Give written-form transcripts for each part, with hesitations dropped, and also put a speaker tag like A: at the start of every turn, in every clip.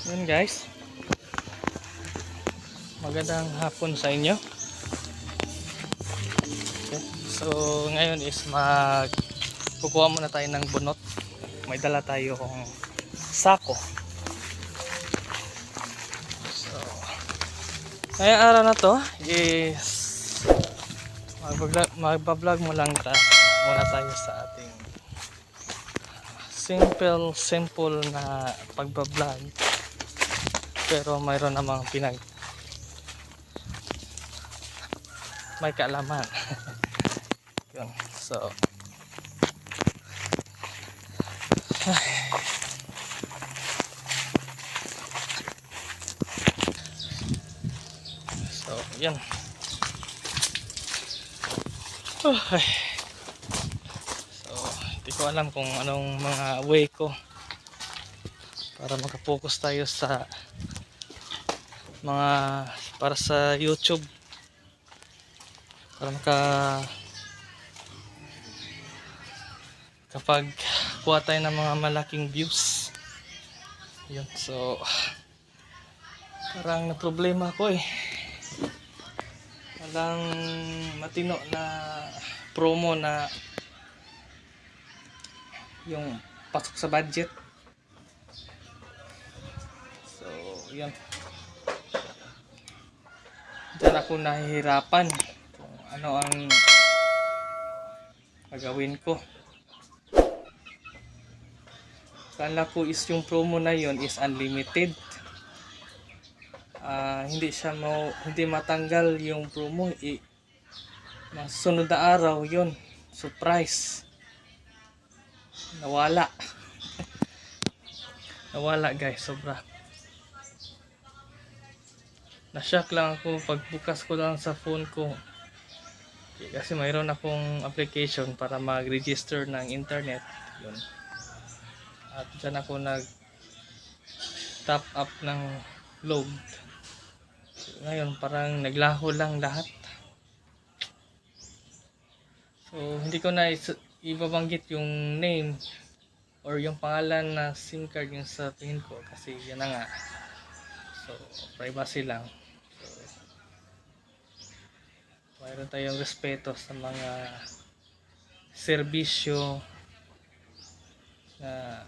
A: Yun guys, magandang hapon sa inyo. Okay. So ngayon is kukuha muna tayo ng bunot. May dala tayong sako. So ngayong araw na to is magbablog muna tayo sa ating simple na pagbablog, pero mayroon namang may kaalaman. Yun. So yan. Okay. So hindi ko alam kung anong mga way ko para makapokus tayo sa para sa YouTube, para kapag kuha tayo ng mga malaking views. Yun. So parang na problema ko walang matino na promo na yung pasok sa budget. So yun, dyan ako nahihirapan kung ano ang gagawin ko. Kala ko is yung promo na yon is unlimited. Hindi matanggal yung promo. Sunod na araw yon, surprise, nawala. Nawala guys, sobra. Na-shock lang ako pagbukas ko lang sa phone ko. Kasi mayroon akong application para mag-register ng internet. Yun. At dyan ako nag-top up ng load. So, ngayon parang naglaho lang lahat. So hindi ko na ibabanggit yung name or yung pangalan na SIM card yung sa tingin ko, kasi yan na nga. So privacy lang. So mayroon tayong respeto sa mga serbisyo na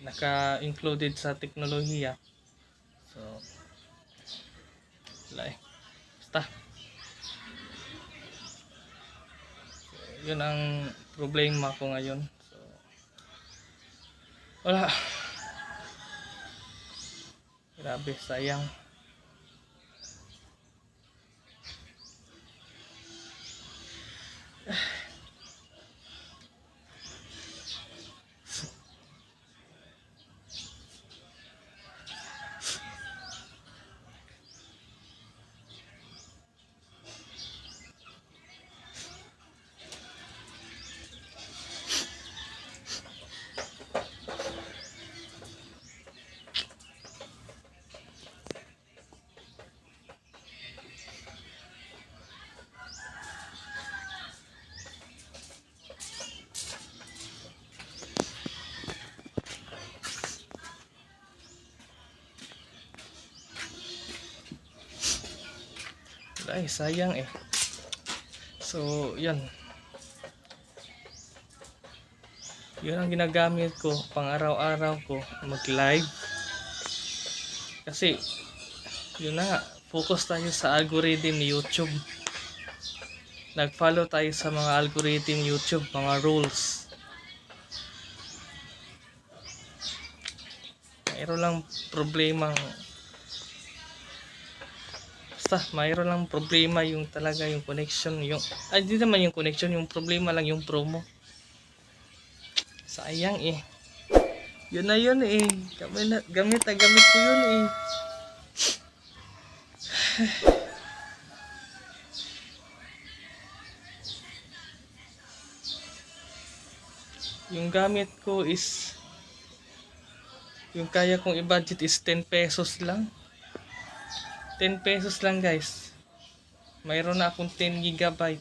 A: naka-included sa teknolohiya. So basta yun ang problema ko ngayon. So wala, grabe, sayang. Ay, sayang So yan, yun ang ginagamit ko pang araw-araw ko, mag live. Kasi yun na nga, focus tayo sa algorithm ni YouTube. Nag-follow tayo sa mga algorithm YouTube, mga rules. Mayroon lang problema. Mayroon lang problema yung talaga yung connection, di naman yung connection, yung problema lang yung promo. Sayang yun na yun gamit ko yun yung gamit ko is yung kaya kong i-budget is 10 pesos lang. 10 pesos lang guys. Mayroon na akong 10 gigabyte.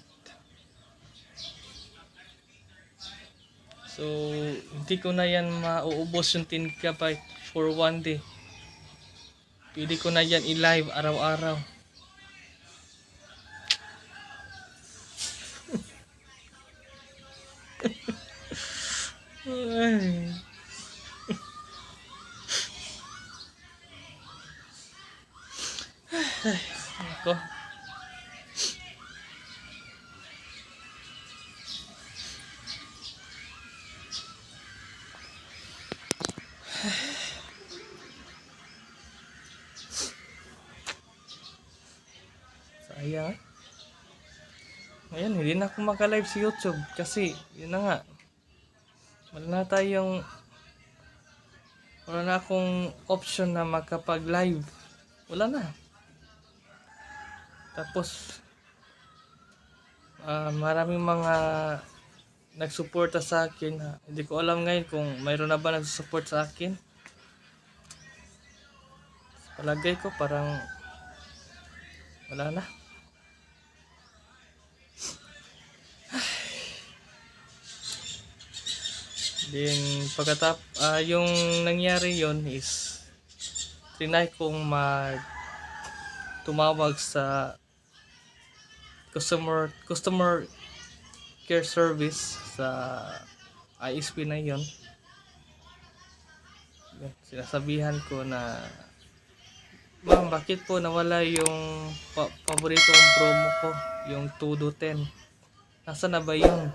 A: So hindi ko na yan mauubos yung 10 gigabyte for one day. Pwede ko na yan i-live araw-araw. Ay. Ako. Sayang. Ngayon, hindi na ako maka-live sa YouTube kasi yun na nga. Wala na akong option na makapag-live. Wala na. Tapos maraming mga nagsuporta sa akin. Hindi ko alam ngayon kung mayroon na ba nagsusupport sa akin. Palagay ko parang wala na. Then yung nangyari yon is trinay kong tumawag sa customer care service sa ISP na yon. Sinasabihan ko na, ma'am, bakit po nawala yung paboritong promo ko, yung 2 do 10? Nasaan na ba yun?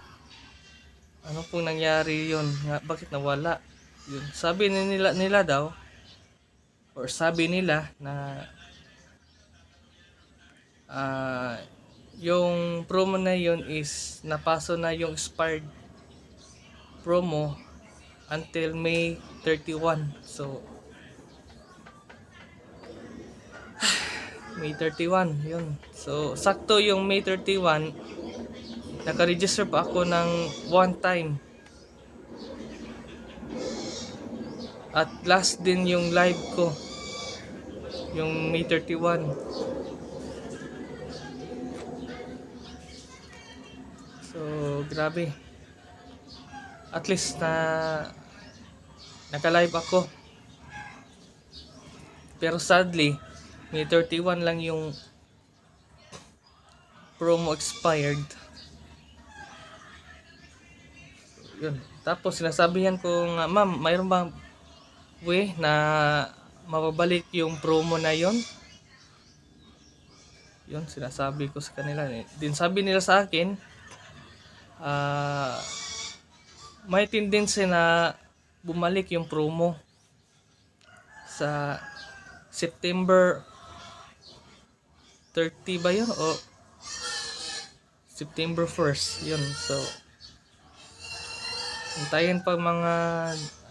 A: Ano pong nangyari yun? Bakit nawala? Yun. Sabi nila daw, or sabi nila na yung promo na yun is napaso na yung expired promo until May 31. So May 31 yun. So sakto yung May 31, naka-register pa ako ng one time. At last din yung live ko, yung May 31. So grabe. At least naka-live ako. Pero sadly, May 31 lang yung promo expired. Yun. Tapos sinasabihan ko nga, ma'am, mayroon bang way na mababalik yung promo na yon? Yun, sinasabi ko sa kanila. Din sabi nila sa akin, may tendency na bumalik yung promo sa September 30 ba yun? O September 1st. Yun. So hintayin pa mga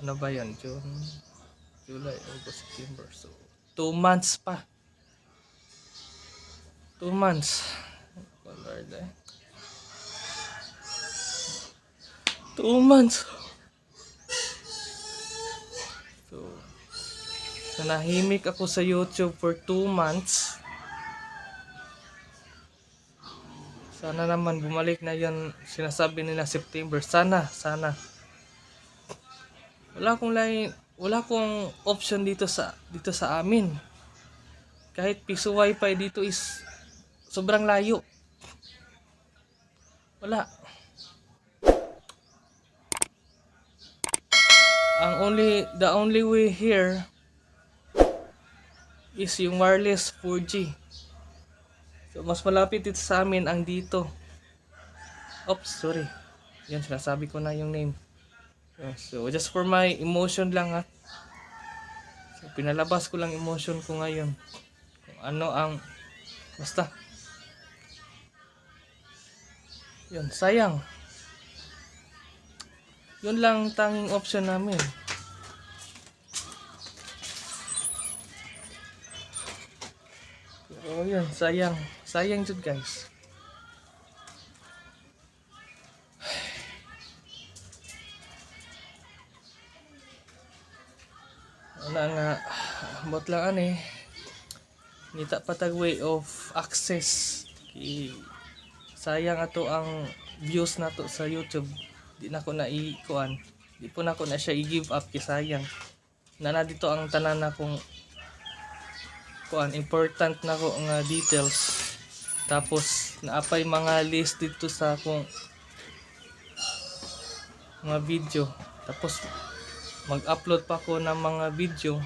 A: ano ba yun? June, July, August, September. So 2 months pa. 2 months. Oh Lord, 2 months. So nahimik ako sa YouTube for 2 months. Sana naman bumalik na yon, sinasabi nila September. Sana. Wala akong option dito sa amin. Kahit piso wifi dito is sobrang layo. Wala. The only way here is yung wireless 4G. So mas malapit dito sa amin ang dito. Oops, sorry. Yan, sinasabi ko na yung name. So just for my emotion lang ha. So pinalabas ko lang emotion ko ngayon. Kung ano ang basta. Yun, sayang. Yun lang tanging option namin. Pero yun, sayang. Sayang jud guys. Wala nga, bot lang nita patag way of access. Sayang ato ang views nato sa YouTube. Di na ko na ikuan. Di po na ko na siya i-give up kay sayang. Na dito ang tanan na kong kuan important na ko nga details. Tapos naapay mga list dito sa akong mga video. Tapos mag-upload pa ako ng mga video.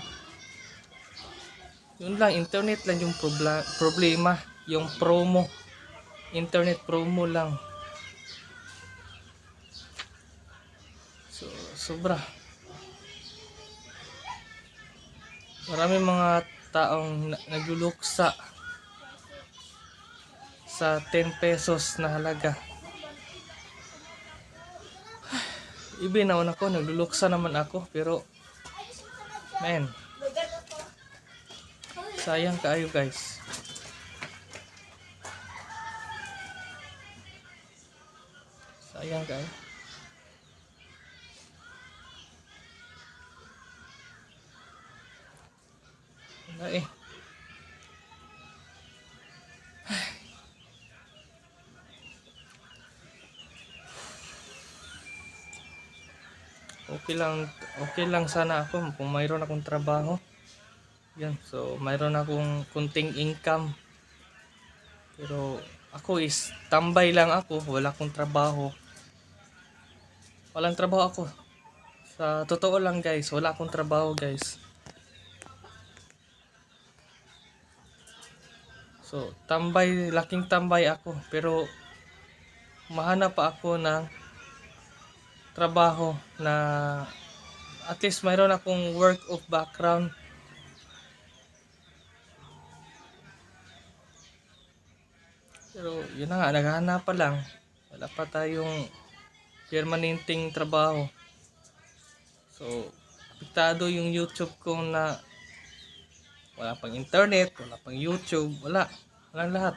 A: Yun lang, internet lang yung problema, yung promo. Internet promo lang. So, sobra. Maraming mga taong nagluluksa sa 10 pesos na halaga. Ibinaon ako, nagluluksa naman ako, pero man, sayang kaayo guys. Sayang kaayo. Wala eh. Okay lang sana ako kung mayroon akong trabaho. Yan, so mayroon akong kunting income. Pero ako is tambay lang ako, wala akong trabaho. Walang trabaho ako. Sa totoo lang guys, wala akong trabaho guys. So, laking tambay ako, pero mahanap pa ako ng trabaho na at least mayroon akong work of background. Pero yun na nga, naghahanap pa lang. Wala pa tayong permanenteng trabaho. So, apektado yung YouTube ko na wala pang internet, wala pang YouTube, walang lahat.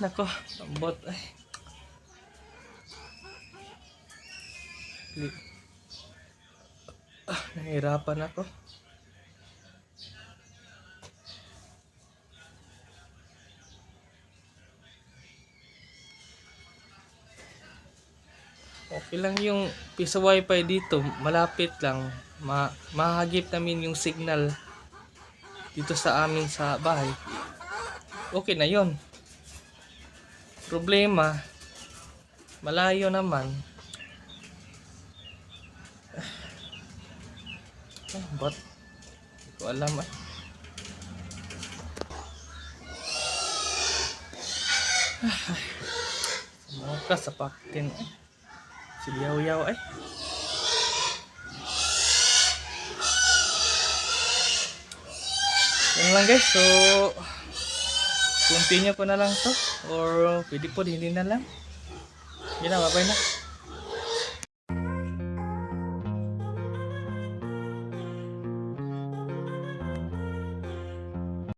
A: Nako, ambot ay. Nahirapan ako. Okay lang yung piso wifi dito, malapit lang. Mahagip namin yung signal dito sa amin sa bahay. Okay na yon. Problema, malayo naman. But hindi ko alam eh. Sumuka sa pakin eh. Silyaw-yaw eh. Yan lang guys, so continue ko na lang to or pwede po hindi na lang. Yun na, bye bye na.